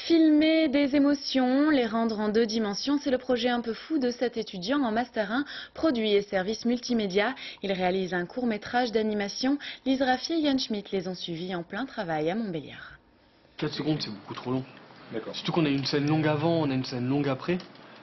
Filmer des émotions, les rendre en 2 dimensions, c'est le projet un peu fou de cet étudiant en Master 1, produits et services multimédia. Il réalise un court-métrage d'animation. Lise Raffi et Yann Schmitt les ont suivis en plein travail à Montbéliard. 4 secondes, c'est beaucoup trop long. D'accord. Surtout qu'on a une scène longue avant, on a une scène longue après.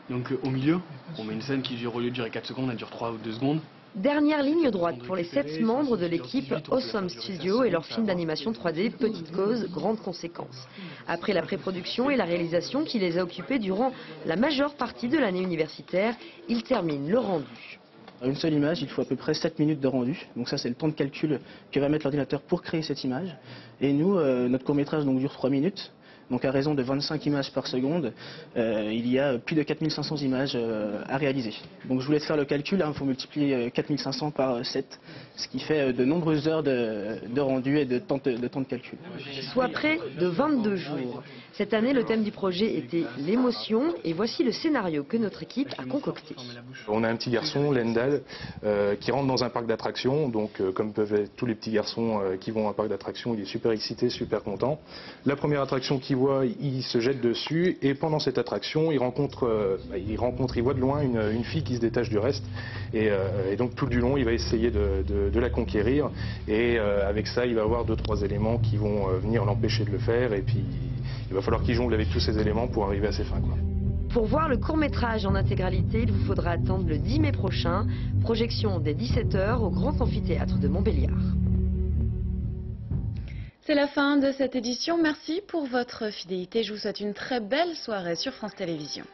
Donc au milieu, on met une scène qui dure, au lieu de durer 4 secondes, elle dure 3 ou 2 secondes. Dernière ligne droite pour les 7 membres de l'équipe Awesome Studio et leur film d'animation 3D Petite Cause, Grande Conséquence. Après la pré-production et la réalisation qui les a occupés durant la majeure partie de l'année universitaire, ils terminent le rendu. Une seule image, il faut à peu près 7 minutes de rendu. Donc ça, c'est le temps de calcul que va mettre l'ordinateur pour créer cette image. Et nous, notre court-métrage dure 3 minutes. Donc à raison de 25 images par seconde, il y a plus de 4500 images à réaliser. Donc je vous laisse faire le calcul, il faut multiplier 4500 par 7, ce qui fait de nombreuses heures de rendu et de temps de calcul. Soit près de 22 jours. Cette année, le thème du projet était l'émotion et voici le scénario que notre équipe a concocté. On a un petit garçon, Lendal, qui rentre dans un parc d'attractions. Donc comme peuvent être tous les petits garçons qui vont à un parc d'attractions, il est super excité, super content. La première attraction qu'il voit, il se jette dessus et pendant cette attraction, il voit de loin une fille qui se détache du reste. Et donc tout du long, il va essayer de la conquérir. Et avec ça, il va avoir 2-3 éléments qui vont venir l'empêcher de le faire. Et puis il va falloir qu'il jongle avec tous ces éléments pour arriver à ses fins, quoi. Pour voir le court-métrage en intégralité, il vous faudra attendre le 10 mai prochain. Projection dès 17 h au Grand Amphithéâtre de Montbéliard. C'est la fin de cette édition. Merci pour votre fidélité. Je vous souhaite une très belle soirée sur France Télévisions.